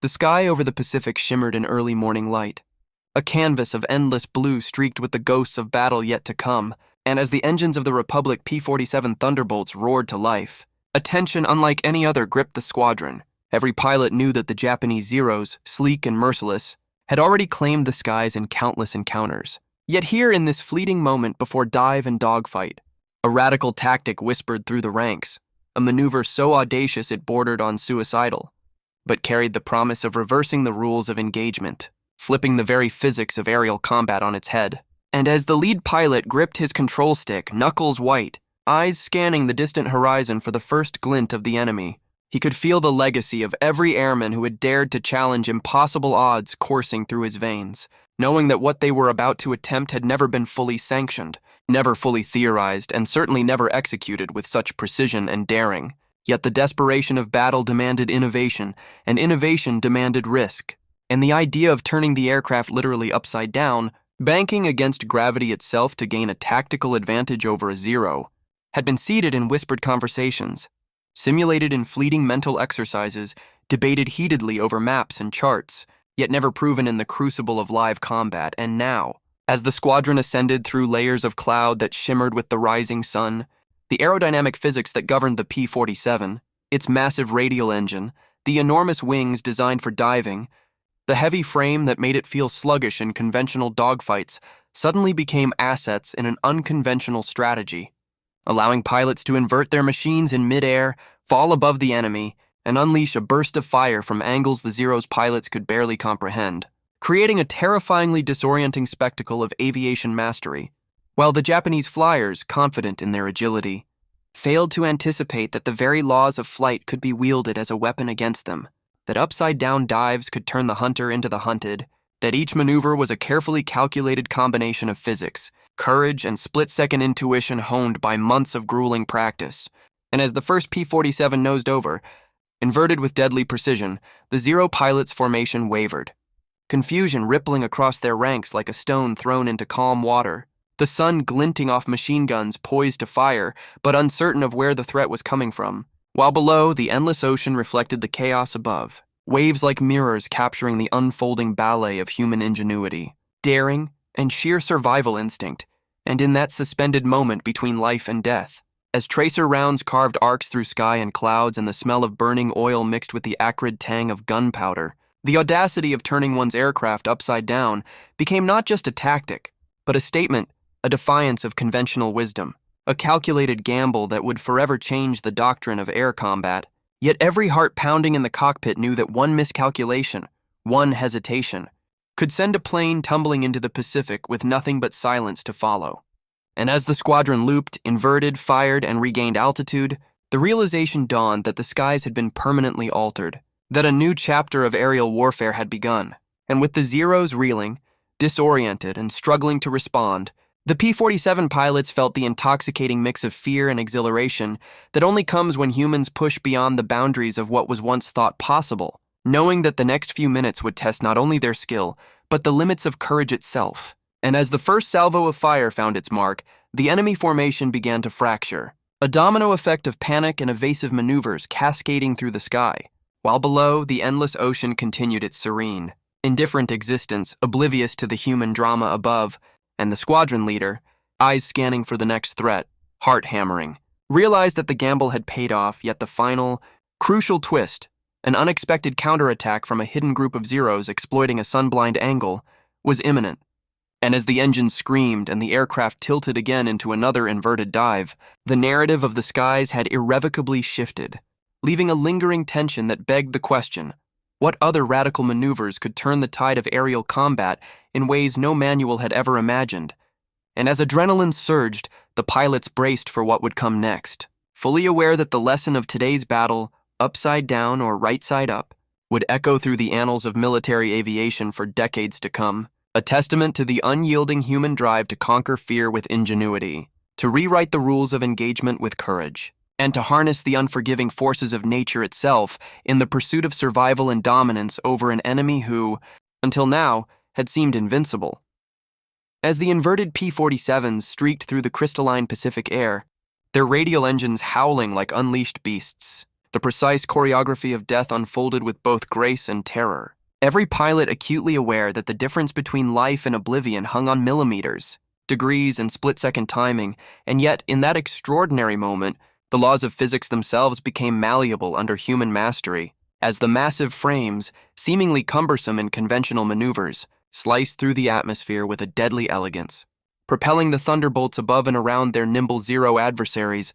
The sky over the Pacific shimmered in early morning light, a canvas of endless blue streaked with the ghosts of battle yet to come, and as the engines of the Republic P-47 Thunderbolts roared to life, a tension unlike any other gripped the squadron. Every pilot knew that the Japanese Zeros, sleek and merciless, had already claimed the skies in countless encounters. Yet here in this fleeting moment before dive and dogfight, a radical tactic whispered through the ranks, a maneuver so audacious it bordered on suicidal, but carried the promise of reversing the rules of engagement, flipping the very physics of aerial combat on its head. And as the lead pilot gripped his control stick, knuckles white, eyes scanning the distant horizon for the first glint of the enemy, he could feel the legacy of every airman who had dared to challenge impossible odds coursing through his veins, knowing that what they were about to attempt had never been fully sanctioned, never fully theorized, and certainly never executed with such precision and daring. Yet the desperation of battle demanded innovation, and innovation demanded risk. And the idea of turning the aircraft literally upside down, banking against gravity itself to gain a tactical advantage over a Zero, had been seeded in whispered conversations, simulated in fleeting mental exercises, debated heatedly over maps and charts, yet never proven in the crucible of live combat. And now, as the squadron ascended through layers of cloud that shimmered with the rising sun, the aerodynamic physics that governed the P-47, its massive radial engine, the enormous wings designed for diving, the heavy frame that made it feel sluggish in conventional dogfights, suddenly became assets in an unconventional strategy, allowing pilots to invert their machines in midair, fall above the enemy, and unleash a burst of fire from angles the Zero's pilots could barely comprehend, creating a terrifyingly disorienting spectacle of aviation mastery, while the Japanese flyers, confident in their agility, failed to anticipate that the very laws of flight could be wielded as a weapon against them, that upside-down dives could turn the hunter into the hunted, that each maneuver was a carefully calculated combination of physics, courage, and split-second intuition honed by months of grueling practice. And as the first P-47 nosed over, inverted with deadly precision, the Zero pilots' formation wavered, confusion rippling across their ranks like a stone thrown into calm water, the sun glinting off machine guns poised to fire, but uncertain of where the threat was coming from, while below, the endless ocean reflected the chaos above, waves like mirrors capturing the unfolding ballet of human ingenuity, daring, and sheer survival instinct. And in that suspended moment between life and death, as tracer rounds carved arcs through sky and clouds and the smell of burning oil mixed with the acrid tang of gunpowder, the audacity of turning one's aircraft upside down became not just a tactic, but a statement, a defiance of conventional wisdom, a calculated gamble that would forever change the doctrine of air combat. Yet every heart pounding in the cockpit knew that one miscalculation, one hesitation, could send a plane tumbling into the Pacific with nothing but silence to follow. And as the squadron looped, inverted, fired, and regained altitude, the realization dawned that the skies had been permanently altered, that a new chapter of aerial warfare had begun, and with the Zeros reeling, disoriented, and struggling to respond, the P-47 pilots felt the intoxicating mix of fear and exhilaration that only comes when humans push beyond the boundaries of what was once thought possible, knowing that the next few minutes would test not only their skill, but the limits of courage itself. And as the first salvo of fire found its mark, the enemy formation began to fracture, a domino effect of panic and evasive maneuvers cascading through the sky, while below, the endless ocean continued its serene, indifferent existence, oblivious to the human drama above, and the squadron leader, eyes scanning for the next threat, heart hammering, realized that the gamble had paid off, yet the final, crucial twist, an unexpected counterattack from a hidden group of Zeros exploiting a sunblind angle, was imminent. And as the engines screamed and the aircraft tilted again into another inverted dive, the narrative of the skies had irrevocably shifted, leaving a lingering tension that begged the question, what other radical maneuvers could turn the tide of aerial combat in ways no manual had ever imagined? And as adrenaline surged, the pilots braced for what would come next, fully aware that the lesson of today's battle, upside down or right side up, would echo through the annals of military aviation for decades to come, a testament to the unyielding human drive to conquer fear with ingenuity, to rewrite the rules of engagement with courage, and to harness the unforgiving forces of nature itself in the pursuit of survival and dominance over an enemy who, until now, had seemed invincible. As the inverted P-47s streaked through the crystalline Pacific air, their radial engines howling like unleashed beasts, The precise choreography of death unfolded with both grace and terror. Every pilot acutely aware that the difference between life and oblivion hung on millimeters, degrees, and split-second timing, and yet, in that extraordinary moment, the laws of physics themselves became malleable under human mastery, as the massive frames, seemingly cumbersome in conventional maneuvers, sliced through the atmosphere with a deadly elegance, propelling the thunderbolts above and around their nimble Zero adversaries,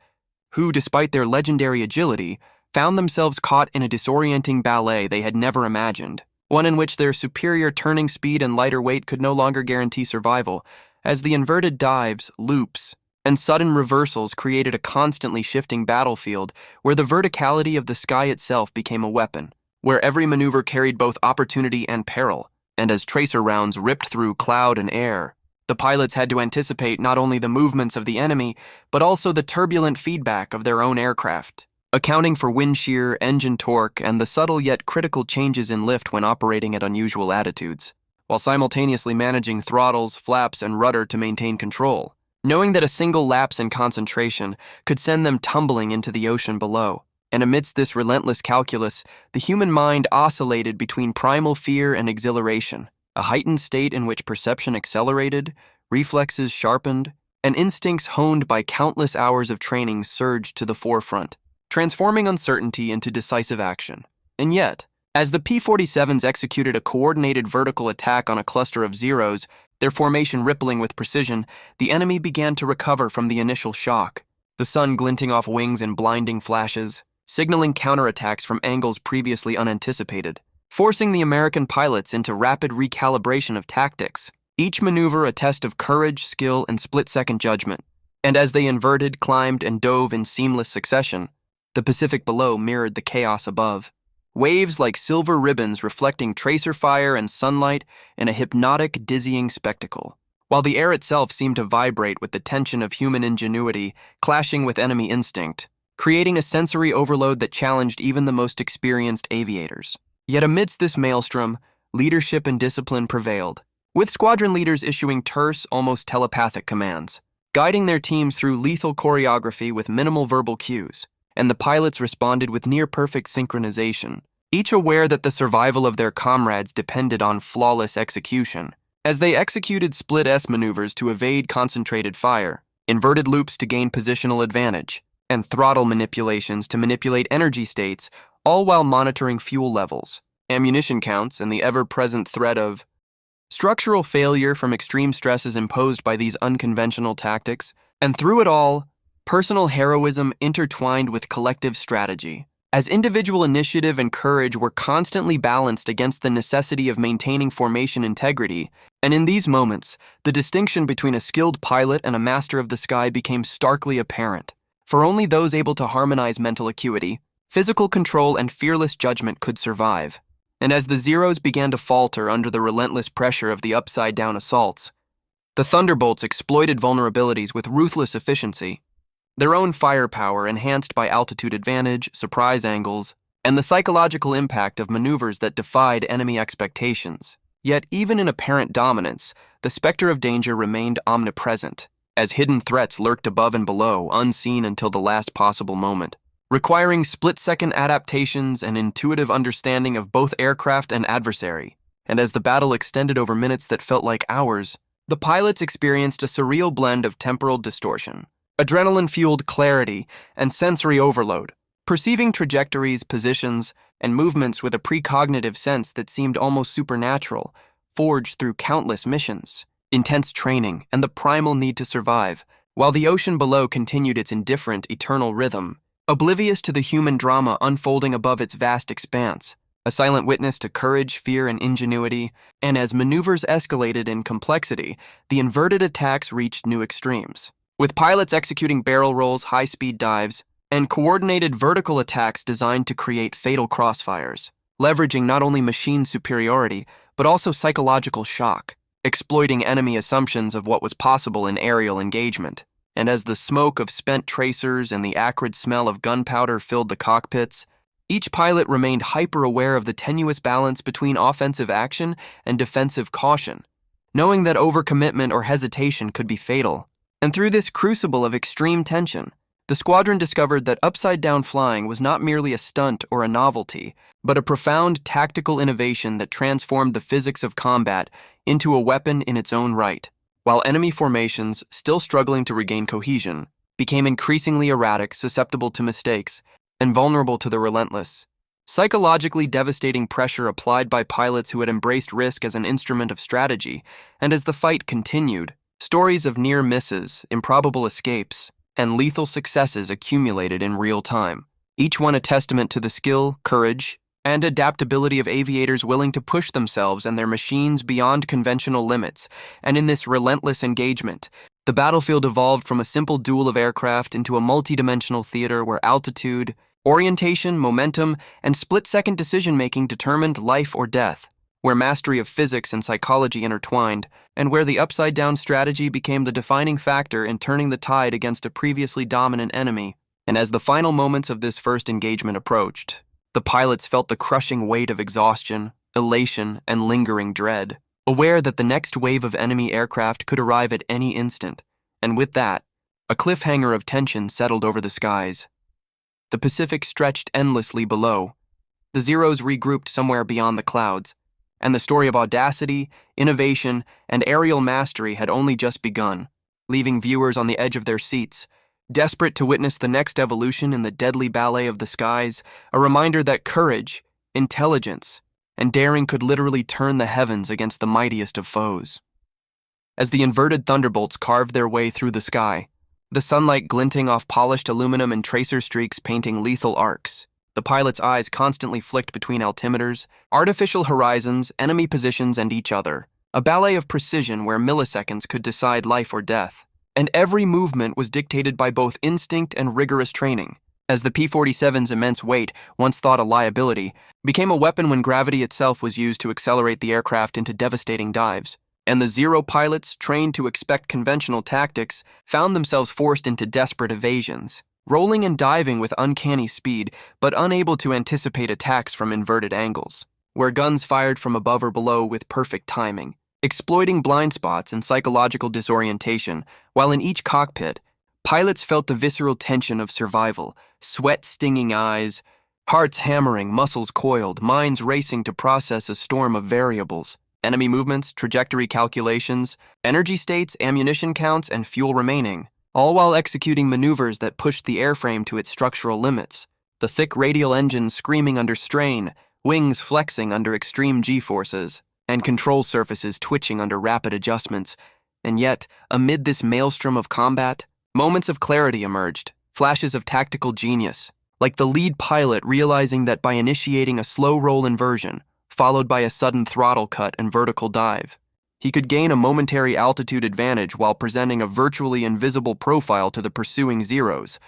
who, despite their legendary agility, found themselves caught in a disorienting ballet they had never imagined, one in which their superior turning speed and lighter weight could no longer guarantee survival, as the inverted dives, loops, and sudden reversals created a constantly shifting battlefield where the verticality of the sky itself became a weapon, where every maneuver carried both opportunity and peril, and as tracer rounds ripped through cloud and air, the pilots had to anticipate not only the movements of the enemy, but also the turbulent feedback of their own aircraft, accounting for wind shear, engine torque, and the subtle yet critical changes in lift when operating at unusual attitudes, while simultaneously managing throttles, flaps, and rudder to maintain control, knowing that a single lapse in concentration could send them tumbling into the ocean below. And amidst this relentless calculus, the human mind oscillated between primal fear and exhilaration, a heightened state in which perception accelerated, reflexes sharpened, and instincts honed by countless hours of training surged to the forefront, transforming uncertainty into decisive action. And yet, as the P-47s executed a coordinated vertical attack on a cluster of Zeros, their formation rippling with precision, the enemy began to recover from the initial shock, the sun glinting off wings in blinding flashes, signaling counterattacks from angles previously unanticipated, forcing the American pilots into rapid recalibration of tactics, each maneuver a test of courage, skill, and split-second judgment. And as they inverted, climbed, and dove in seamless succession, the Pacific below mirrored the chaos above. Waves like silver ribbons reflecting tracer fire and sunlight in a hypnotic, dizzying spectacle, while the air itself seemed to vibrate with the tension of human ingenuity clashing with enemy instinct, creating a sensory overload that challenged even the most experienced aviators. Yet amidst this maelstrom, leadership and discipline prevailed, with squadron leaders issuing terse, almost telepathic commands, guiding their teams through lethal choreography with minimal verbal cues, and the pilots responded with near-perfect synchronization, each aware that the survival of their comrades depended on flawless execution. As they executed split-S maneuvers to evade concentrated fire, inverted loops to gain positional advantage, and throttle manipulations to manipulate energy states, all while monitoring fuel levels, ammunition counts, and the ever-present threat of structural failure from extreme stresses imposed by these unconventional tactics, and through it all, personal heroism intertwined with collective strategy, as individual initiative and courage were constantly balanced against the necessity of maintaining formation integrity, and in these moments, the distinction between a skilled pilot and a master of the sky became starkly apparent, for only those able to harmonize mental acuity, physical control, and fearless judgment could survive. And as the Zeros began to falter under the relentless pressure of the upside-down assaults, the Thunderbolts exploited vulnerabilities with ruthless efficiency, their own firepower enhanced by altitude advantage, surprise angles, and the psychological impact of maneuvers that defied enemy expectations. Yet even in apparent dominance, the specter of danger remained omnipresent, as hidden threats lurked above and below, unseen until the last possible moment, requiring split-second adaptations and intuitive understanding of both aircraft and adversary. And as the battle extended over minutes that felt like hours, the pilots experienced a surreal blend of temporal distortion, adrenaline-fueled clarity, and sensory overload, perceiving trajectories, positions, and movements with a precognitive sense that seemed almost supernatural, forged through countless missions, intense training, and the primal need to survive, while the ocean below continued its indifferent, eternal rhythm, oblivious to the human drama unfolding above its vast expanse, a silent witness to courage, fear, and ingenuity. And as maneuvers escalated in complexity, the inverted attacks reached new extremes, with pilots executing barrel rolls, high-speed dives, and coordinated vertical attacks designed to create fatal crossfires, leveraging not only machine superiority, but also psychological shock, exploiting enemy assumptions of what was possible in aerial engagement. And as the smoke of spent tracers and the acrid smell of gunpowder filled the cockpits, each pilot remained hyper-aware of the tenuous balance between offensive action and defensive caution, knowing that overcommitment or hesitation could be fatal. And through this crucible of extreme tension, the squadron discovered that upside-down flying was not merely a stunt or a novelty, but a profound tactical innovation that transformed the physics of combat into a weapon in its own right. While enemy formations, still struggling to regain cohesion, became increasingly erratic, susceptible to mistakes, and vulnerable to the relentless, psychologically devastating pressure applied by pilots who had embraced risk as an instrument of strategy, and as the fight continued, stories of near misses, improbable escapes, and lethal successes accumulated in real time, each one a testament to the skill, courage, and adaptability of aviators willing to push themselves and their machines beyond conventional limits. And in this relentless engagement, the battlefield evolved from a simple duel of aircraft into a multidimensional theater where altitude, orientation, momentum, and split-second decision-making determined life or death, where mastery of physics and psychology intertwined, and where the upside-down strategy became the defining factor in turning the tide against a previously dominant enemy. And as the final moments of this first engagement approached, the pilots felt the crushing weight of exhaustion, elation, and lingering dread, aware that the next wave of enemy aircraft could arrive at any instant, and with that, a cliffhanger of tension settled over the skies. The Pacific stretched endlessly below. The Zeros regrouped somewhere beyond the clouds, and the story of audacity, innovation, and aerial mastery had only just begun, leaving viewers on the edge of their seats, desperate to witness the next evolution in the deadly ballet of the skies, a reminder that courage, intelligence, and daring could literally turn the heavens against the mightiest of foes. As the inverted thunderbolts carved their way through the sky, the sunlight glinting off polished aluminum and tracer streaks painting lethal arcs, the pilot's eyes constantly flicked between altimeters, artificial horizons, enemy positions, and each other, a ballet of precision where milliseconds could decide life or death. And every movement was dictated by both instinct and rigorous training, as the P-47's immense weight, once thought a liability, became a weapon when gravity itself was used to accelerate the aircraft into devastating dives. And the Zero pilots, trained to expect conventional tactics, found themselves forced into desperate evasions, rolling and diving with uncanny speed, but unable to anticipate attacks from inverted angles, where guns fired from above or below with perfect timing, exploiting blind spots and psychological disorientation, while in each cockpit, pilots felt the visceral tension of survival, sweat-stinging eyes, hearts hammering, muscles coiled, minds racing to process a storm of variables, enemy movements, trajectory calculations, energy states, ammunition counts, and fuel remaining, all while executing maneuvers that pushed the airframe to its structural limits, the thick radial engines screaming under strain, wings flexing under extreme G-forces, and control surfaces twitching under rapid adjustments. And yet, amid this maelstrom of combat, moments of clarity emerged, flashes of tactical genius, like the lead pilot realizing that by initiating a slow roll inversion, followed by a sudden throttle cut and vertical dive, he could gain a momentary altitude advantage while presenting a virtually invisible profile to the pursuing Zeros,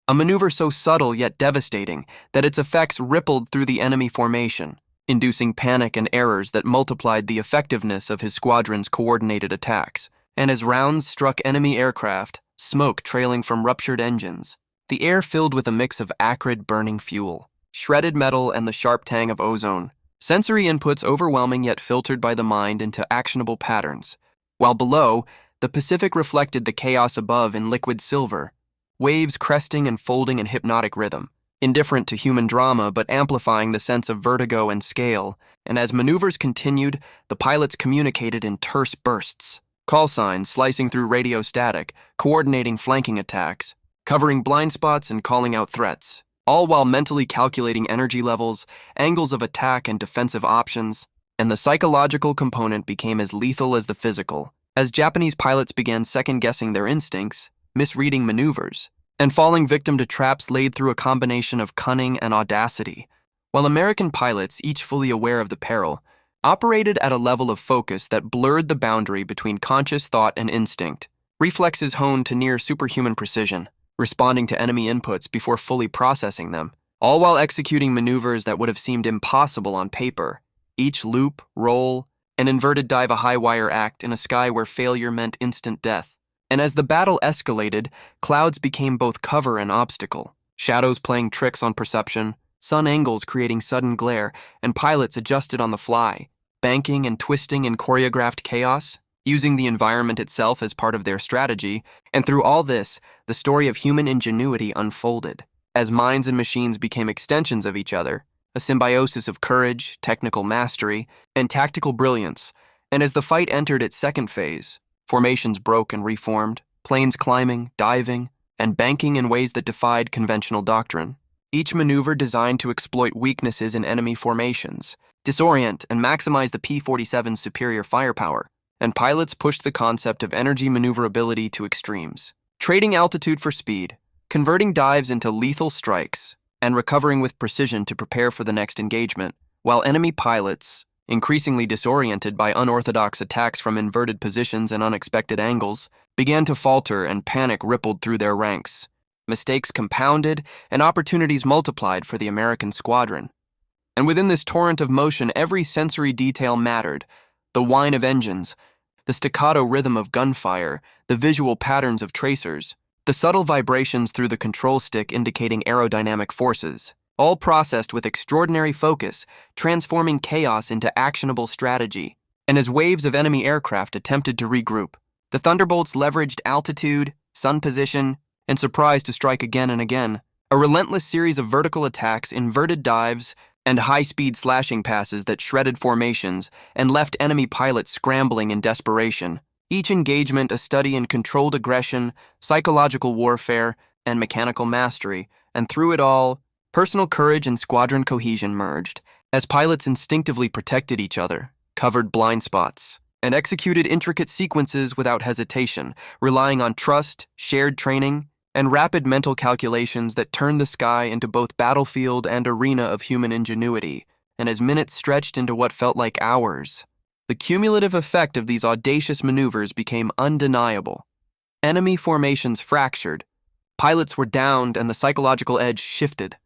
a maneuver so subtle yet devastating that its effects rippled through the enemy formation, inducing panic and errors that multiplied the effectiveness of his squadron's coordinated attacks. And as rounds struck enemy aircraft, smoke trailing from ruptured engines, the air filled with a mix of acrid burning fuel, shredded metal, and the sharp tang of ozone, sensory inputs overwhelming yet filtered by the mind into actionable patterns, while below, the Pacific reflected the chaos above in liquid silver, waves cresting and folding in hypnotic rhythm, indifferent to human drama but amplifying the sense of vertigo and scale. And as maneuvers continued, the pilots communicated in terse bursts, call signs slicing through radio static, coordinating flanking attacks, covering blind spots and calling out threats, all while mentally calculating energy levels, angles of attack, and defensive options. And the psychological component became as lethal as the physical, as Japanese pilots began second-guessing their instincts, misreading maneuvers, and falling victim to traps laid through a combination of cunning and audacity, while American pilots, each fully aware of the peril, operated at a level of focus that blurred the boundary between conscious thought and instinct, reflexes honed to near superhuman precision, responding to enemy inputs before fully processing them, all while executing maneuvers that would have seemed impossible on paper, each loop, roll, and inverted dive a high-wire act in a sky where failure meant instant death. And as the battle escalated, clouds became both cover and obstacle, shadows playing tricks on perception, sun angles creating sudden glare, and pilots adjusted on the fly, banking and twisting in choreographed chaos. using the environment itself as part of their strategy, and through all this, the story of human ingenuity unfolded. As minds and machines became extensions of each other, a symbiosis of courage, technical mastery, and tactical brilliance, and as the fight entered its second phase, formations broke and reformed, planes climbing, diving, and banking in ways that defied conventional doctrine. Each maneuver designed to exploit weaknesses in enemy formations, disorient and maximize the P-47's superior firepower, and pilots pushed the concept of energy maneuverability to extremes, trading altitude for speed, converting dives into lethal strikes, and recovering with precision to prepare for the next engagement, while enemy pilots, increasingly disoriented by unorthodox attacks from inverted positions and unexpected angles, began to falter and panic rippled through their ranks. Mistakes compounded and opportunities multiplied for the American squadron. And within this torrent of motion, every sensory detail mattered. The whine of engines, the staccato rhythm of gunfire, the visual patterns of tracers, the subtle vibrations through the control stick indicating aerodynamic forces, all processed with extraordinary focus, transforming chaos into actionable strategy. And as waves of enemy aircraft attempted to regroup, the Thunderbolts leveraged altitude, sun position, and surprise to strike again and again. A relentless series of vertical attacks, inverted dives, and high-speed slashing passes that shredded formations and left enemy pilots scrambling in desperation. Each engagement a study in controlled aggression, psychological warfare, and mechanical mastery, and through it all, personal courage and squadron cohesion merged, as pilots instinctively protected each other, covered blind spots, and executed intricate sequences without hesitation, relying on trust, shared training, and rapid mental calculations that turned the sky into both battlefield and arena of human ingenuity. And as minutes stretched into what felt like hours, the cumulative effect of these audacious maneuvers became undeniable. Enemy formations fractured, pilots were downed, and the psychological edge shifted.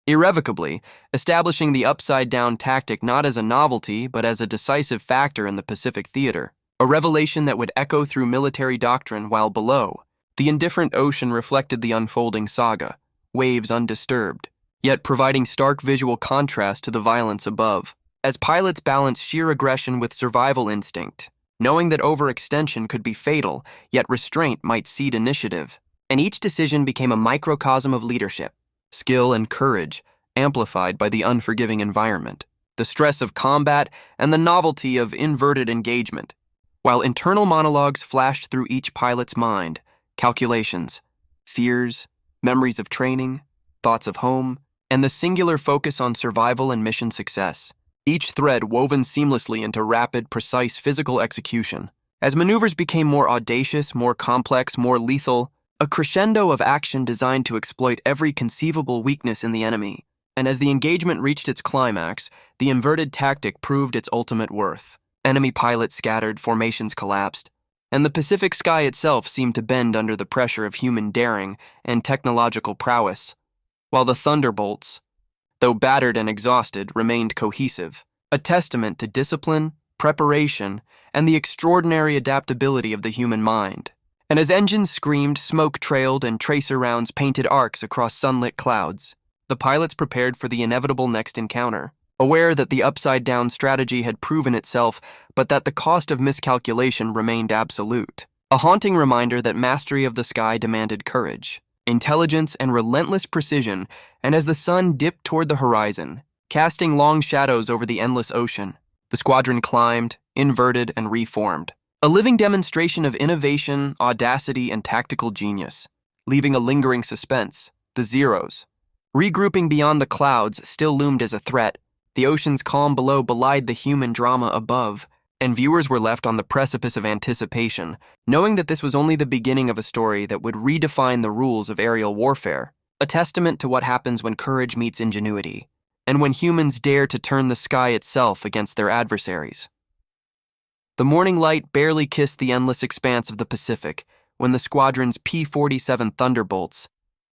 Irrevocably, establishing the upside-down tactic not as a novelty, but as a decisive factor in the Pacific theater, a revelation that would echo through military doctrine while below. The indifferent ocean reflected the unfolding saga, waves undisturbed, yet providing stark visual contrast to the violence above, as pilots balanced sheer aggression with survival instinct, knowing that overextension could be fatal, yet restraint might seed initiative. And each decision became a microcosm of leadership, skill and courage, amplified by the unforgiving environment, the stress of combat, and the novelty of inverted engagement. While internal monologues flashed through each pilot's mind, calculations, fears, memories of training, thoughts of home, and the singular focus on survival and mission success, each thread woven seamlessly into rapid, precise physical execution. As maneuvers became more audacious, more complex, more lethal, a crescendo of action designed to exploit every conceivable weakness in the enemy. And as the engagement reached its climax, the inverted tactic proved its ultimate worth. Enemy pilots scattered, formations collapsed, and the Pacific sky itself seemed to bend under the pressure of human daring and technological prowess, while the Thunderbolts, though battered and exhausted, remained cohesive, a testament to discipline, preparation, and the extraordinary adaptability of the human mind. And as engines screamed, smoke trailed, and tracer rounds painted arcs across sunlit clouds, the pilots prepared for the inevitable next encounter, aware that the upside-down strategy had proven itself, but that the cost of miscalculation remained absolute. A haunting reminder that mastery of the sky demanded courage, intelligence, and relentless precision, and as the sun dipped toward the horizon, casting long shadows over the endless ocean, the squadron climbed, inverted, and reformed. A living demonstration of innovation, audacity, and tactical genius, leaving a lingering suspense, the Zeros. Regrouping beyond the clouds still loomed as a threat. The ocean's calm below belied the human drama above, and viewers were left on the precipice of anticipation, knowing that this was only the beginning of a story that would redefine the rules of aerial warfare, a testament to what happens when courage meets ingenuity, and when humans dare to turn the sky itself against their adversaries. The morning light barely kissed the endless expanse of the Pacific when the squadron's P-47 Thunderbolts,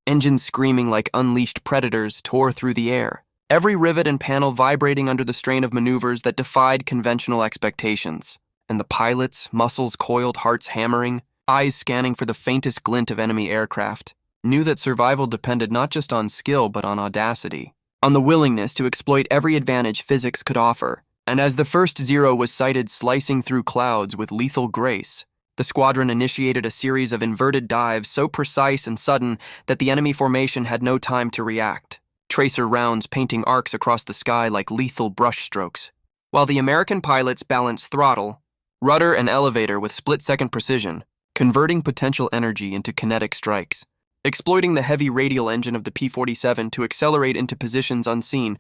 engines screaming like unleashed predators, tore through the air, every rivet and panel vibrating under the strain of maneuvers that defied conventional expectations. And the pilots, muscles coiled, hearts hammering, eyes scanning for the faintest glint of enemy aircraft, knew that survival depended not just on skill but on audacity, on the willingness to exploit every advantage physics could offer. And as the first Zero was sighted slicing through clouds with lethal grace, the squadron initiated a series of inverted dives so precise and sudden that the enemy formation had no time to react, tracer rounds painting arcs across the sky like lethal brushstrokes, while the American pilots balanced throttle, rudder, and elevator with split-second precision, converting potential energy into kinetic strikes, exploiting the heavy radial engine of the P-47 to accelerate into positions unseen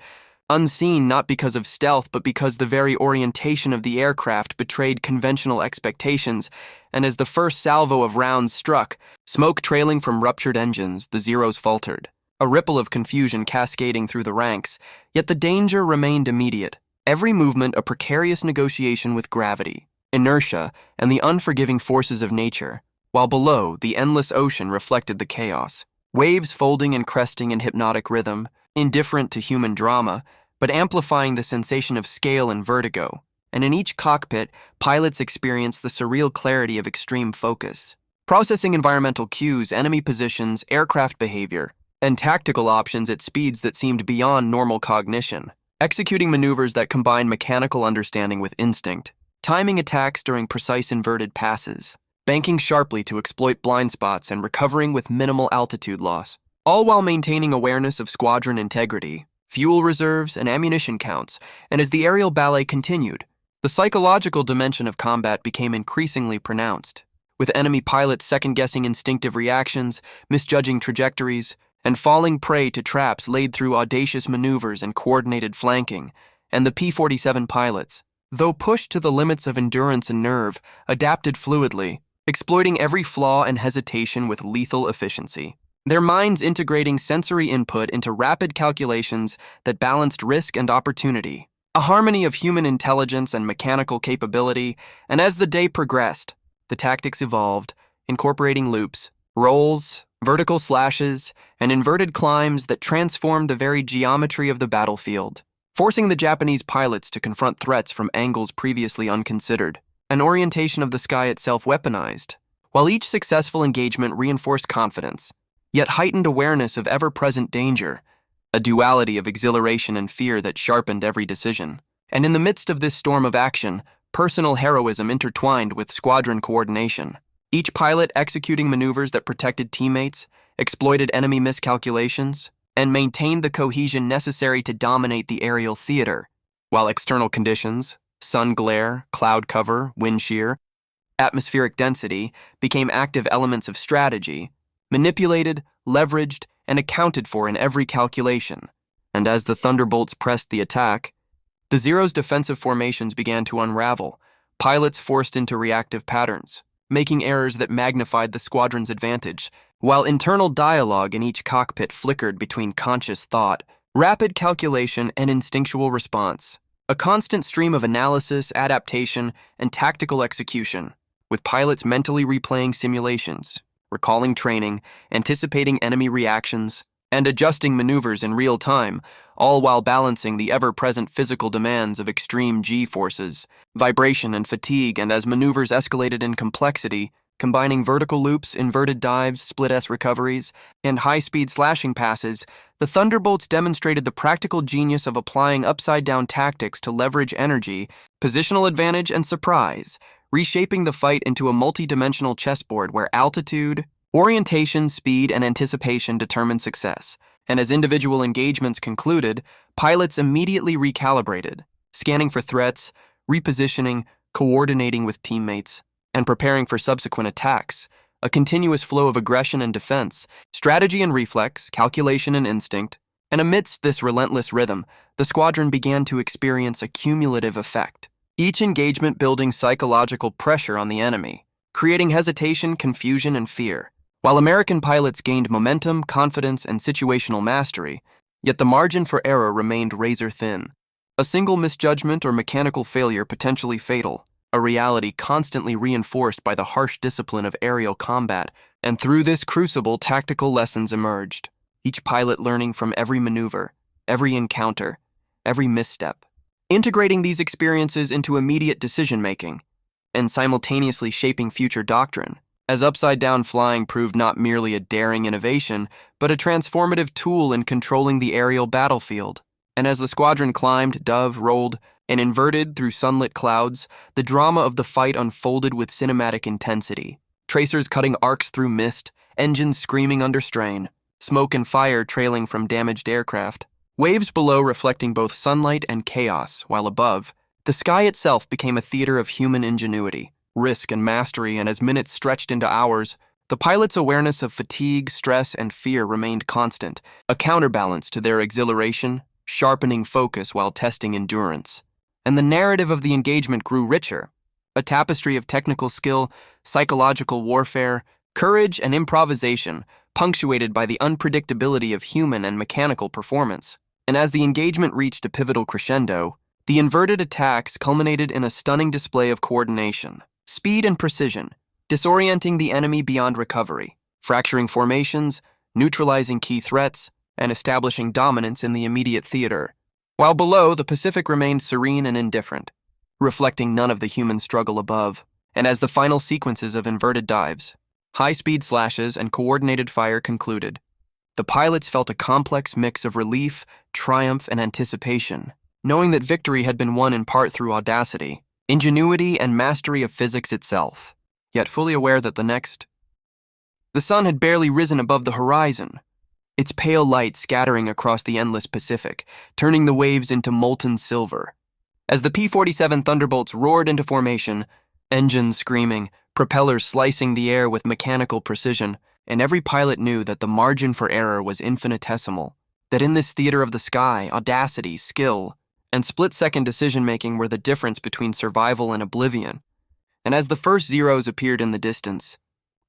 not because of stealth, but because the very orientation of the aircraft betrayed conventional expectations, and as the first salvo of rounds struck, smoke trailing from ruptured engines, the Zeros faltered, a ripple of confusion cascading through the ranks, yet the danger remained immediate, every movement a precarious negotiation with gravity, inertia, and the unforgiving forces of nature, while below, the endless ocean reflected the chaos, waves folding and cresting in hypnotic rhythm, indifferent to human drama, but amplifying the sensation of scale and vertigo, and in each cockpit, pilots experienced the surreal clarity of extreme focus, processing environmental cues, enemy positions, aircraft behavior, and tactical options at speeds that seemed beyond normal cognition, executing maneuvers that combined mechanical understanding with instinct, timing attacks during precise inverted passes, banking sharply to exploit blind spots and recovering with minimal altitude loss, all while maintaining awareness of squadron integrity, fuel reserves, and ammunition counts. And as the aerial ballet continued, the psychological dimension of combat became increasingly pronounced, with enemy pilots second-guessing instinctive reactions, misjudging trajectories, and falling prey to traps laid through audacious maneuvers and coordinated flanking, and the P-47 pilots, though pushed to the limits of endurance and nerve, adapted fluidly, exploiting every flaw and hesitation with lethal efficiency, their minds integrating sensory input into rapid calculations that balanced risk and opportunity, a harmony of human intelligence and mechanical capability. And as the day progressed, the tactics evolved, incorporating loops, rolls, vertical slashes, and inverted climbs that transformed the very geometry of the battlefield, forcing the Japanese pilots to confront threats from angles previously unconsidered, an orientation of the sky itself weaponized, while each successful engagement reinforced confidence, yet heightened awareness of ever-present danger, a duality of exhilaration and fear that sharpened every decision. And in the midst of this storm of action, personal heroism intertwined with squadron coordination, each pilot executing maneuvers that protected teammates, exploited enemy miscalculations, and maintained the cohesion necessary to dominate the aerial theater, while external conditions, sun glare, cloud cover, wind shear, atmospheric density, became active elements of strategy, manipulated, leveraged, and accounted for in every calculation. And as the Thunderbolts pressed the attack, the Zero's defensive formations began to unravel, pilots forced into reactive patterns, making errors that magnified the squadron's advantage, while internal dialogue in each cockpit flickered between conscious thought, rapid calculation, and instinctual response, a constant stream of analysis, adaptation, and tactical execution, with pilots mentally replaying simulations, recalling training, anticipating enemy reactions, and adjusting maneuvers in real time, all while balancing the ever-present physical demands of extreme G-forces, vibration and fatigue. And as maneuvers escalated in complexity, combining vertical loops, inverted dives, split-S recoveries, and high-speed slashing passes, the Thunderbolts demonstrated the practical genius of applying upside-down tactics to leverage energy, positional advantage, and surprise, reshaping the fight into a multi-dimensional chessboard where altitude, orientation, speed, and anticipation determined success. And as individual engagements concluded, pilots immediately recalibrated, scanning for threats, repositioning, coordinating with teammates, and preparing for subsequent attacks, a continuous flow of aggression and defense, strategy and reflex, calculation and instinct. And amidst this relentless rhythm, the squadron began to experience a cumulative effect, each engagement building psychological pressure on the enemy, creating hesitation, confusion, and fear. While American pilots gained momentum, confidence, and situational mastery, yet the margin for error remained razor-thin. A single misjudgment or mechanical failure potentially fatal, a reality constantly reinforced by the harsh discipline of aerial combat. And through this crucible, tactical lessons emerged, each pilot learning from every maneuver, every encounter, every misstep, integrating these experiences into immediate decision-making, and simultaneously shaping future doctrine, as upside-down flying proved not merely a daring innovation, but a transformative tool in controlling the aerial battlefield. And as the squadron climbed, dove, rolled, And inverted through sunlit clouds, the drama of the fight unfolded with cinematic intensity. Tracers cutting arcs through mist, engines screaming under strain, smoke and fire trailing from damaged aircraft. Waves below reflecting both sunlight and chaos, while above, the sky itself became a theater of human ingenuity, risk and mastery, and as minutes stretched into hours, the pilot's awareness of fatigue, stress, and fear remained constant, a counterbalance to their exhilaration, sharpening focus while testing endurance. And the narrative of the engagement grew richer, a tapestry of technical skill, psychological warfare, courage, and improvisation, punctuated by the unpredictability of human and mechanical performance. And as the engagement reached a pivotal crescendo, the inverted attacks culminated in a stunning display of coordination, speed, and precision, disorienting the enemy beyond recovery, fracturing formations, neutralizing key threats, and establishing dominance in the immediate theater. While below, the Pacific remained serene and indifferent, reflecting none of the human struggle above. And as the final sequences of inverted dives, high-speed slashes, and coordinated fire concluded, the pilots felt a complex mix of relief, triumph, and anticipation, knowing that victory had been won in part through audacity, ingenuity, and mastery of physics itself, yet fully aware that the sun had barely risen above the horizon, its pale light scattering across the endless Pacific, turning the waves into molten silver. As the P-47 Thunderbolts roared into formation, engines screaming, propellers slicing the air with mechanical precision, and every pilot knew that the margin for error was infinitesimal, that in this theater of the sky, audacity, skill, and split-second decision-making were the difference between survival and oblivion. And as the first zeros appeared in the distance,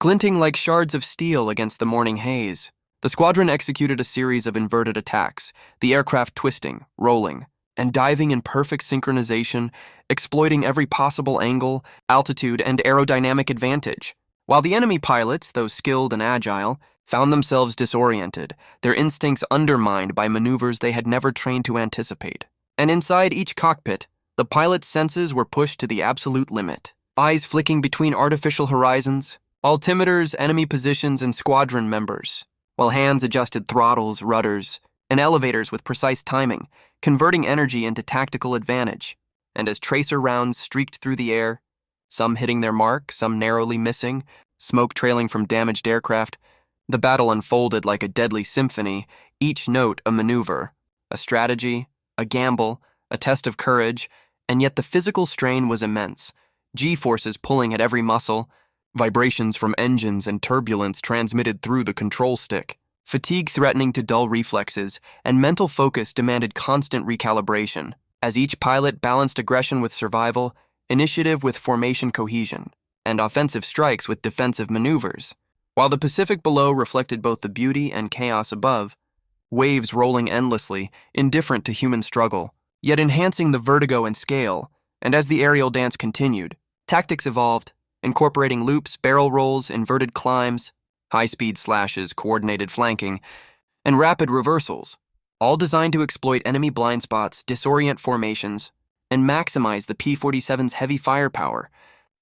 glinting like shards of steel against the morning haze, the squadron executed a series of inverted attacks, the aircraft twisting, rolling, and diving in perfect synchronization, exploiting every possible angle, altitude, and aerodynamic advantage. While the enemy pilots, though skilled and agile, found themselves disoriented, their instincts undermined by maneuvers they had never trained to anticipate. And inside each cockpit, the pilot's senses were pushed to the absolute limit, eyes flicking between artificial horizons, altimeters, enemy positions, and squadron members, while hands adjusted throttles, rudders, and elevators with precise timing, converting energy into tactical advantage. And as tracer rounds streaked through the air, some hitting their mark, some narrowly missing, smoke trailing from damaged aircraft, the battle unfolded like a deadly symphony, each note a maneuver, a strategy, a gamble, a test of courage, and yet the physical strain was immense, G-forces pulling at every muscle, vibrations from engines and turbulence transmitted through the control stick, fatigue threatening to dull reflexes, and mental focus demanded constant recalibration, as each pilot balanced aggression with survival, initiative with formation cohesion, and offensive strikes with defensive maneuvers. While the Pacific below reflected both the beauty and chaos above, waves rolling endlessly, indifferent to human struggle, yet enhancing the vertigo and scale. And as the aerial dance continued, tactics evolved, incorporating loops, barrel rolls, inverted climbs, high-speed slashes, coordinated flanking, and rapid reversals, all designed to exploit enemy blind spots, disorient formations, and maximize the P-47's heavy firepower.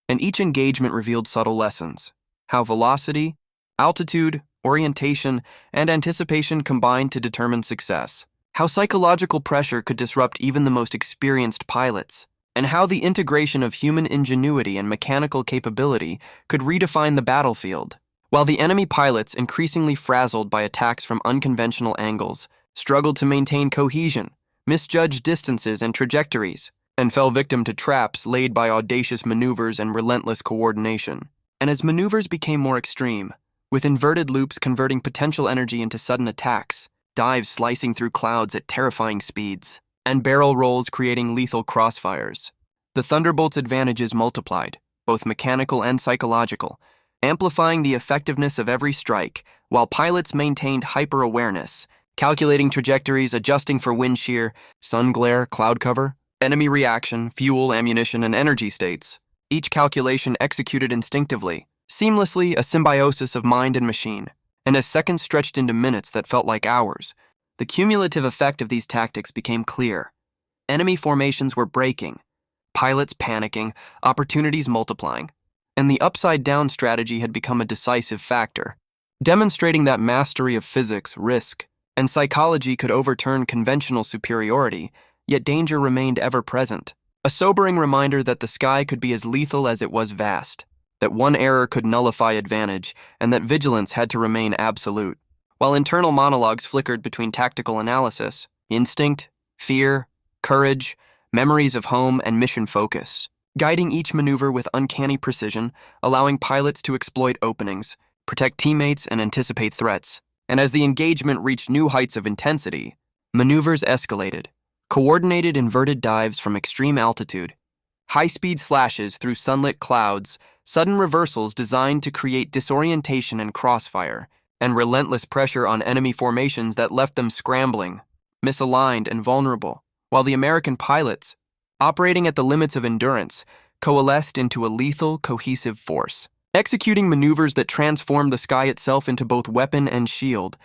And each engagement revealed subtle lessons, how velocity, altitude, orientation, and anticipation combined to determine success, how psychological pressure could disrupt even the most experienced pilots, and how the integration of human ingenuity and mechanical capability could redefine the battlefield. While the enemy pilots, increasingly frazzled by attacks from unconventional angles, struggled to maintain cohesion, misjudged distances and trajectories, and fell victim to traps laid by audacious maneuvers and relentless coordination. And as maneuvers became more extreme, with inverted loops converting potential energy into sudden attacks, dives slicing through clouds at terrifying speeds, and barrel rolls creating lethal crossfires, the Thunderbolt's advantages multiplied, both mechanical and psychological, amplifying the effectiveness of every strike, while pilots maintained hyper-awareness, calculating trajectories, adjusting for wind shear, sun glare, cloud cover, enemy reaction, fuel, ammunition, and energy states, each calculation executed instinctively, seamlessly, a symbiosis of mind and machine. And as seconds stretched into minutes that felt like hours, the cumulative effect of these tactics became clear. Enemy formations were breaking, pilots panicking, opportunities multiplying, and the upside-down strategy had become a decisive factor, demonstrating that mastery of physics, risk, and psychology could overturn conventional superiority yet danger remained ever present. A sobering reminder that the sky could be as lethal as it was vast, that one error could nullify advantage, and that vigilance had to remain absolute. While internal monologues flickered between tactical analysis, instinct, fear, courage, memories of home, and mission focus, guiding each maneuver with uncanny precision, allowing pilots to exploit openings, protect teammates, and anticipate threats. And as the engagement reached new heights of intensity, maneuvers escalated. Coordinated inverted dives from extreme altitude, high-speed slashes through sunlit clouds, sudden reversals designed to create disorientation and crossfire, and relentless pressure on enemy formations that left them scrambling, misaligned, and vulnerable, while the American pilots, operating at the limits of endurance, coalesced into a lethal, cohesive force, executing maneuvers that transformed the sky itself into both weapon and shield,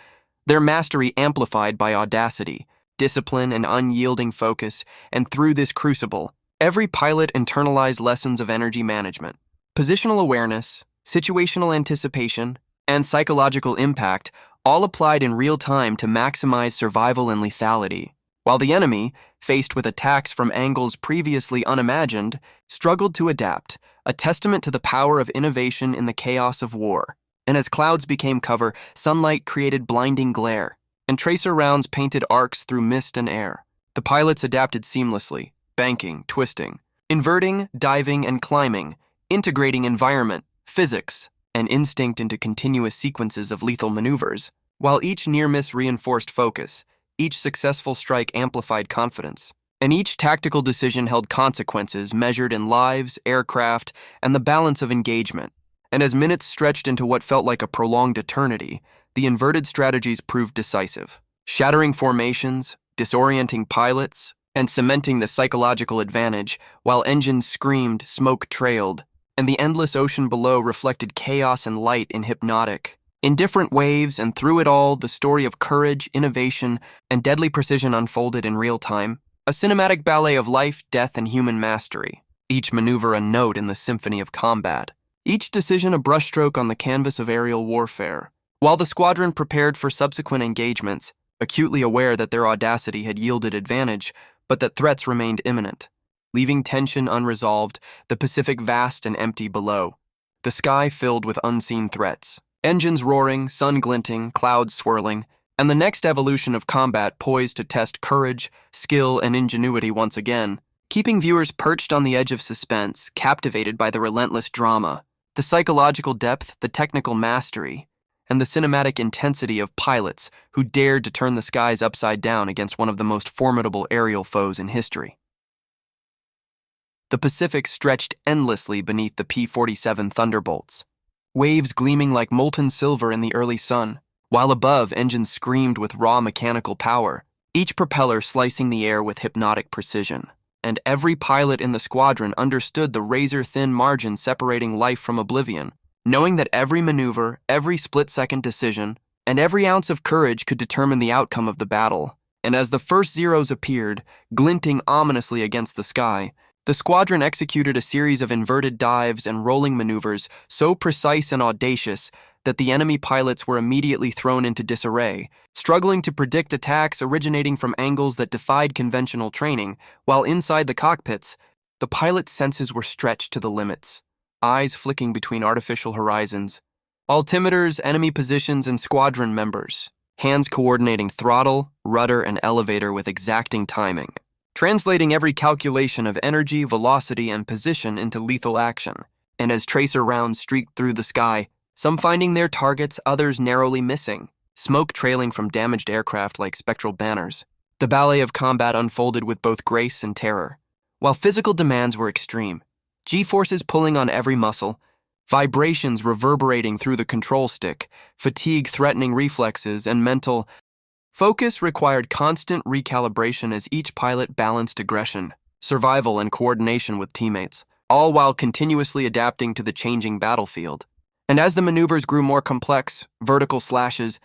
their mastery amplified by audacity, discipline, and unyielding focus. And through this crucible, every pilot internalized lessons of energy management, positional awareness, situational anticipation, and psychological impact, all applied in real time to maximize survival and lethality, while the enemy, faced with attacks from angles previously unimagined, struggled to adapt, a testament to the power of innovation in the chaos of war. And as clouds became cover, sunlight created blinding glare, and tracer rounds painted arcs through mist and air. The pilots adapted seamlessly, banking, twisting, inverting, diving, and climbing, integrating environment, physics, and instinct into continuous sequences of lethal maneuvers. While each near-miss reinforced focus, each successful strike amplified confidence, and each tactical decision held consequences measured in lives, aircraft, and the balance of engagement. And as minutes stretched into what felt like a prolonged eternity, the inverted strategies proved decisive, shattering formations, disorienting pilots, and cementing the psychological advantage. While engines screamed, smoke trailed, and the endless ocean below reflected chaos and light in hypnotic, indifferent waves. And through it all, the story of courage, innovation, and deadly precision unfolded in real time, a cinematic ballet of life, death, and human mastery, each maneuver a note in the symphony of combat, each decision a brushstroke on the canvas of aerial warfare. While the squadron prepared for subsequent engagements, acutely aware that their audacity had yielded advantage, but that threats remained imminent, leaving tension unresolved, the Pacific vast and empty below, the sky filled with unseen threats, engines roaring, sun glinting, clouds swirling, and the next evolution of combat poised to test courage, skill, and ingenuity once again, keeping viewers perched on the edge of suspense, captivated by the relentless drama, the psychological depth, the technical mastery, and the cinematic intensity of pilots who dared to turn the skies upside down against one of the most formidable aerial foes in history. The Pacific stretched endlessly beneath the P-47 Thunderbolts, waves gleaming like molten silver in the early sun, while above engines screamed with raw mechanical power, each propeller slicing the air with hypnotic precision. And every pilot in the squadron understood the razor-thin margin separating life from oblivion, knowing that every maneuver, every split-second decision, and every ounce of courage could determine the outcome of the battle. And as the first zeros appeared, glinting ominously against the sky, the squadron executed a series of inverted dives and rolling maneuvers so precise and audacious that the enemy pilots were immediately thrown into disarray, struggling to predict attacks originating from angles that defied conventional training. While inside the cockpits, the pilots' senses were stretched to the limits, eyes flicking between artificial horizons, altimeters, enemy positions, and squadron members, hands coordinating throttle, rudder, and elevator with exacting timing, translating every calculation of energy, velocity, and position into lethal action. And as tracer rounds streaked through the sky, some finding their targets, others narrowly missing, smoke trailing from damaged aircraft like spectral banners, the ballet of combat unfolded with both grace and terror. While physical demands were extreme, G-forces pulling on every muscle, vibrations reverberating through the control stick, fatigue threatening reflexes, and mental focus required constant recalibration as each pilot balanced aggression, survival, and coordination with teammates, all while continuously adapting to the changing battlefield. And as the maneuvers grew more complex, vertical slashes,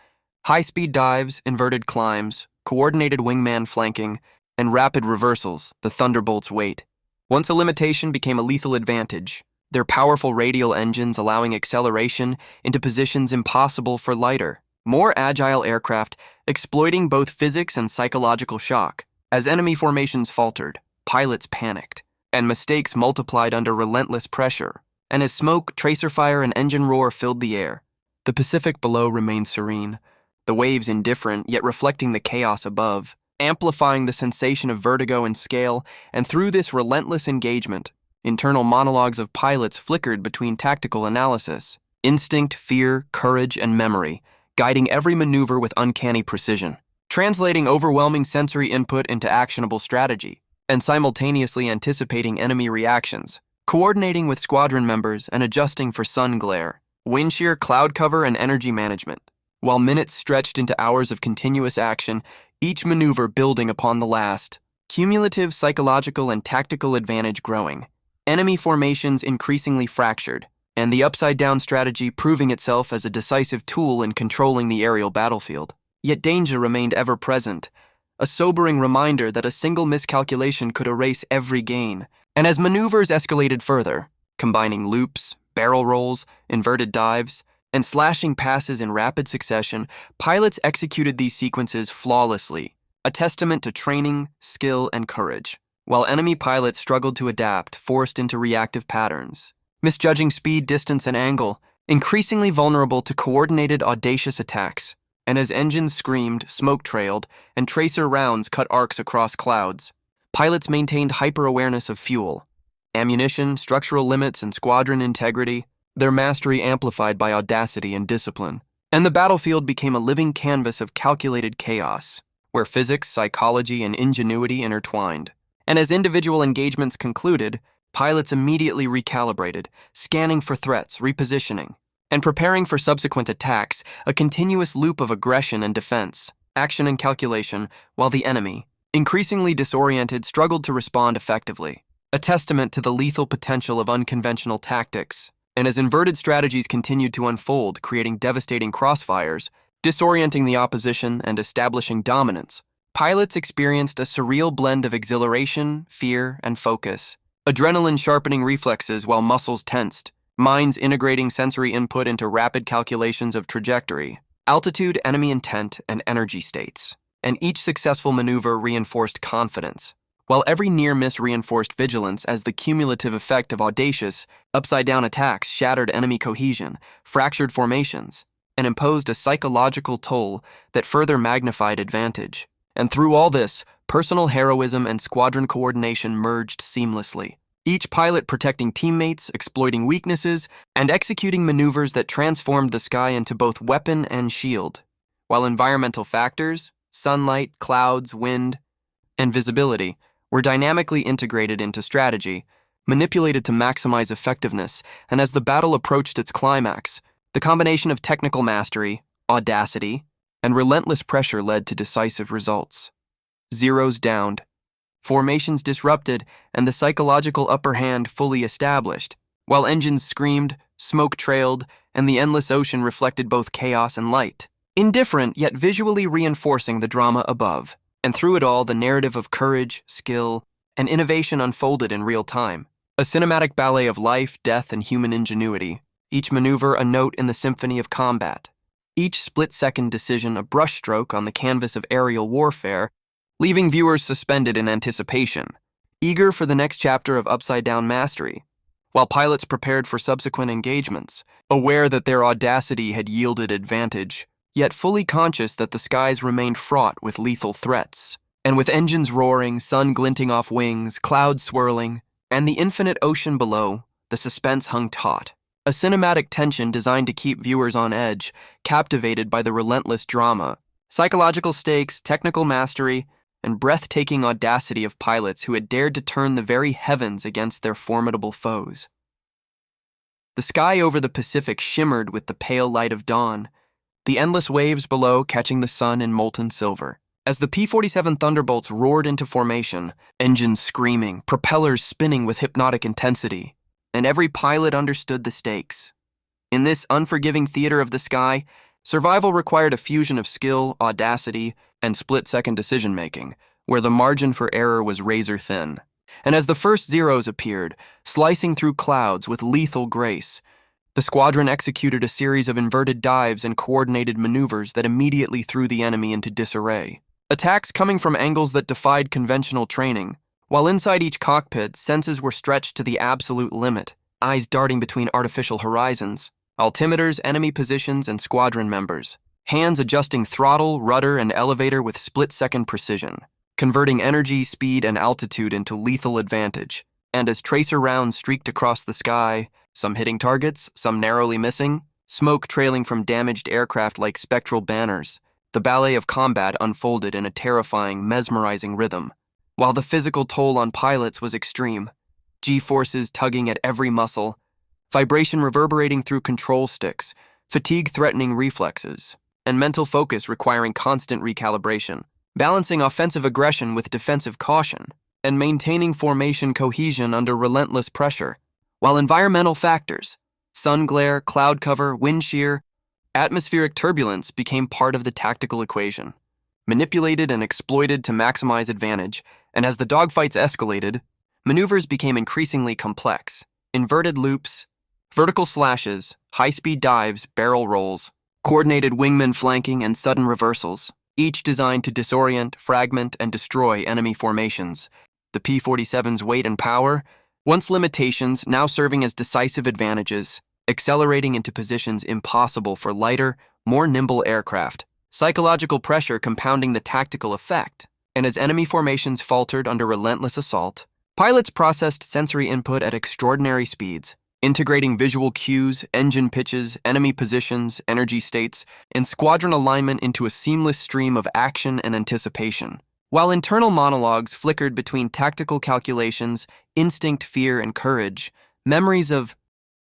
high-speed dives, inverted climbs, coordinated wingman flanking, and rapid reversals, the Thunderbolts' weight. Once a limitation became a lethal advantage, their powerful radial engines allowing acceleration into positions impossible for lighter, more agile aircraft, exploiting both physics and psychological shock. As enemy formations faltered, pilots panicked, and mistakes multiplied under relentless pressure. And as smoke, tracer fire, and engine roar filled the air, the Pacific below remained serene, the waves indifferent yet reflecting the chaos above, amplifying the sensation of vertigo and scale. And through this relentless engagement, internal monologues of pilots flickered between tactical analysis, instinct, fear, courage, and memory, guiding every maneuver with uncanny precision, translating overwhelming sensory input into actionable strategy, and simultaneously anticipating enemy reactions, coordinating with squadron members and adjusting for sun glare, wind shear, cloud cover, and energy management. While minutes stretched into hours of continuous action, each maneuver building upon the last, cumulative psychological and tactical advantage growing, enemy formations increasingly fractured, and the upside-down strategy proving itself as a decisive tool in controlling the aerial battlefield. Yet danger remained ever present, a sobering reminder that a single miscalculation could erase every gain. And as maneuvers escalated further, combining loops, barrel rolls, inverted dives, and slashing passes in rapid succession, pilots executed these sequences flawlessly, a testament to training, skill, and courage, while enemy pilots struggled to adapt, forced into reactive patterns, misjudging speed, distance, and angle, increasingly vulnerable to coordinated, audacious attacks. And as engines screamed, smoke trailed, and tracer rounds cut arcs across clouds, pilots maintained hyper-awareness of fuel, ammunition, structural limits, and squadron integrity, their mastery amplified by audacity and discipline. And the battlefield became a living canvas of calculated chaos, where physics, psychology, and ingenuity intertwined. And as individual engagements concluded, pilots immediately recalibrated, scanning for threats, repositioning, and preparing for subsequent attacks, a continuous loop of aggression and defense, action and calculation, while the enemy, increasingly disoriented, struggled to respond effectively, a testament to the lethal potential of unconventional tactics. And as inverted strategies continued to unfold, creating devastating crossfires, disorienting the opposition, and establishing dominance, pilots experienced a surreal blend of exhilaration, fear, and focus, adrenaline sharpening reflexes while muscles tensed, minds integrating sensory input into rapid calculations of trajectory, altitude, enemy intent, and energy states. And each successful maneuver reinforced confidence, while every near-miss reinforced vigilance as the cumulative effect of audacious, upside-down attacks shattered enemy cohesion, fractured formations, and imposed a psychological toll that further magnified advantage. And through all this, personal heroism and squadron coordination merged seamlessly, each pilot protecting teammates, exploiting weaknesses, and executing maneuvers that transformed the sky into both weapon and shield, while environmental factors, sunlight, clouds, wind, and visibility, were dynamically integrated into strategy, manipulated to maximize effectiveness. And as the battle approached its climax, the combination of technical mastery, audacity, and relentless pressure led to decisive results. Zeros downed, formations disrupted, and the psychological upper hand fully established, while engines screamed, smoke trailed, and the endless ocean reflected both chaos and light, indifferent yet visually reinforcing the drama above. And through it all, the narrative of courage, skill, and innovation unfolded in real time, a cinematic ballet of life, death, and human ingenuity, each maneuver a note in the symphony of combat, each split-second decision a brushstroke on the canvas of aerial warfare, leaving viewers suspended in anticipation, eager for the next chapter of upside-down mastery, while pilots prepared for subsequent engagements, aware that their audacity had yielded advantage, yet fully conscious that the skies remained fraught with lethal threats. And with engines roaring, sun glinting off wings, clouds swirling, and the infinite ocean below, the suspense hung taut, a cinematic tension designed to keep viewers on edge, captivated by the relentless drama, psychological stakes, technical mastery, and breathtaking audacity of pilots who had dared to turn the very heavens against their formidable foes. The sky over the Pacific shimmered with the pale light of dawn, the endless waves below catching the sun in molten silver. As the P-47 Thunderbolts roared into formation, engines screaming, propellers spinning with hypnotic intensity, and every pilot understood the stakes. In this unforgiving theater of the sky, survival required a fusion of skill, audacity, and split-second decision-making, where the margin for error was razor-thin. And as the first zeros appeared, slicing through clouds with lethal grace, the squadron executed a series of inverted dives and coordinated maneuvers that immediately threw the enemy into disarray. attacks coming from angles that defied conventional training, while inside each cockpit, senses were stretched to the absolute limit, eyes darting between artificial horizons, altimeters, enemy positions, and squadron members, hands adjusting throttle, rudder, and elevator with split-second precision, converting energy, speed, and altitude into lethal advantage. And as tracer rounds streaked across the sky, some hitting targets, some narrowly missing, smoke trailing from damaged aircraft like spectral banners, the ballet of combat unfolded in a terrifying, mesmerizing rhythm. While the physical toll on pilots was extreme, G-forces tugging at every muscle, vibration reverberating through control sticks, fatigue threatening reflexes, and mental focus requiring constant recalibration, balancing offensive aggression with defensive caution, and maintaining formation cohesion under relentless pressure, while environmental factors, sun glare, cloud cover, wind shear, atmospheric turbulence became part of the tactical equation, manipulated and exploited to maximize advantage, and as the dogfights escalated, maneuvers became increasingly complex. Inverted loops, vertical slashes, high-speed dives, barrel rolls, coordinated wingman flanking, and sudden reversals, each designed to disorient, fragment, and destroy enemy formations. The P-47's weight and power, once limitations, now serving as decisive advantages, accelerating into positions impossible for lighter, more nimble aircraft, psychological pressure compounding the tactical effect. And as enemy formations faltered under relentless assault, pilots processed sensory input at extraordinary speeds, integrating visual cues, engine pitches, enemy positions, energy states, and squadron alignment into a seamless stream of action and anticipation. While internal monologues flickered between tactical calculations, instinct, fear, and courage, memories of